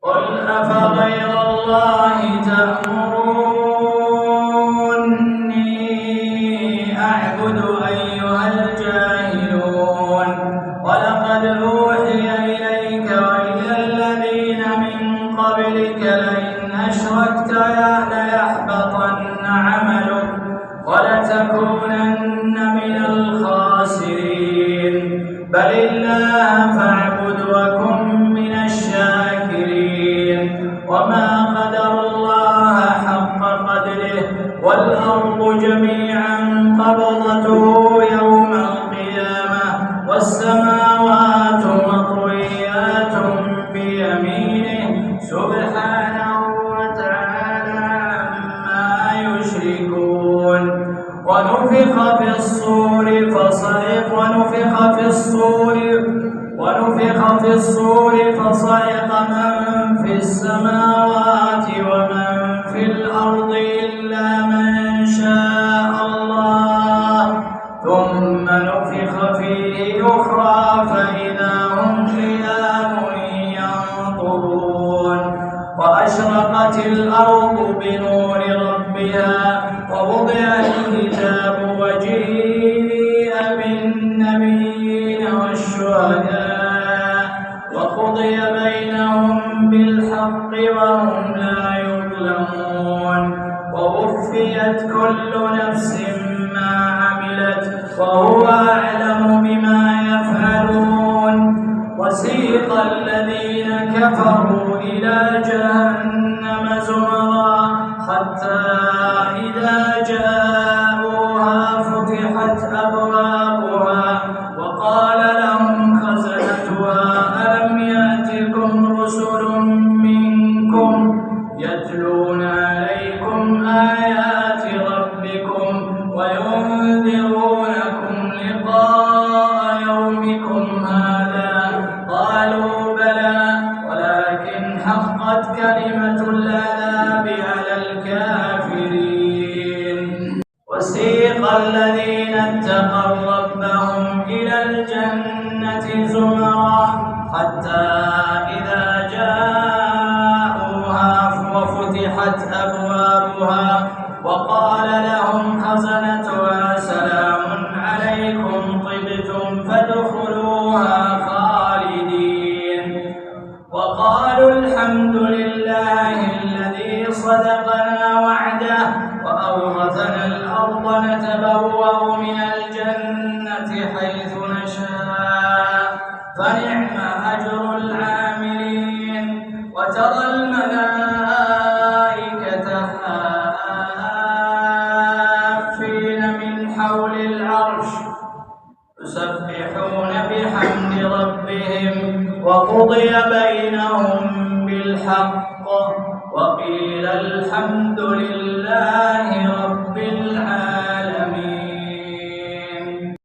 قل أفغير الله تأمروني أعبد أيها الجاهلون ولقد أوحي إليك وإلى الذين من قبلك لئن أشركت ليحبطن عملك ولتكونن من الخاسرين بل الله فاعبد وكن من الشاكرين وما قدر الله حق قدره والأرض جميعا قبضته يوم القيامة والسماوات مطويات بيمينه سبحانه وتعالى عما يشركون ونفخ في الصور فصعق من في السماوات ومن في الأرض إلا من شاء الله ثم نفخ فيه أخرى فإذا هم قيام ينظرون وأشرقت الأرض بنور ربها ووضع الكتاب وجيء بالنبيين والشهداء وقضي بينهم بالحق وهم لا يظلمون ووفيت كل نفس ما عملت وهو أعلم بما يفعلون وسيق الذين كفروا إلى جهنم زمرا حتى إذا جاءوها فتحت أبوابها وقال لهم خزنتها ألم يأتكم رسل منكم يتلون عليكم آيات ربكم وينذرونكم لقاء يومكم هذا قالوا بلى ولكن حقت كلمة العذاب على الكافرين وسيق الذين اتقوا ربهم إلى الجنة زمرا حتى إذا جاءوها وفتحت أبوابها وقال لهم خزنتها سلام عليكم طبتم فادخلوها خالدين وقالوا الحمد لله الذي صدقنا وعده وأورثنا الأرض نتبوأ من الجنة حيث نشاء فنعم أجر العاملين وترى الملائكة حافين من حول العرش يسبحون بحمد ربهم وقضي بينهم بالحق وقيل الحمد لله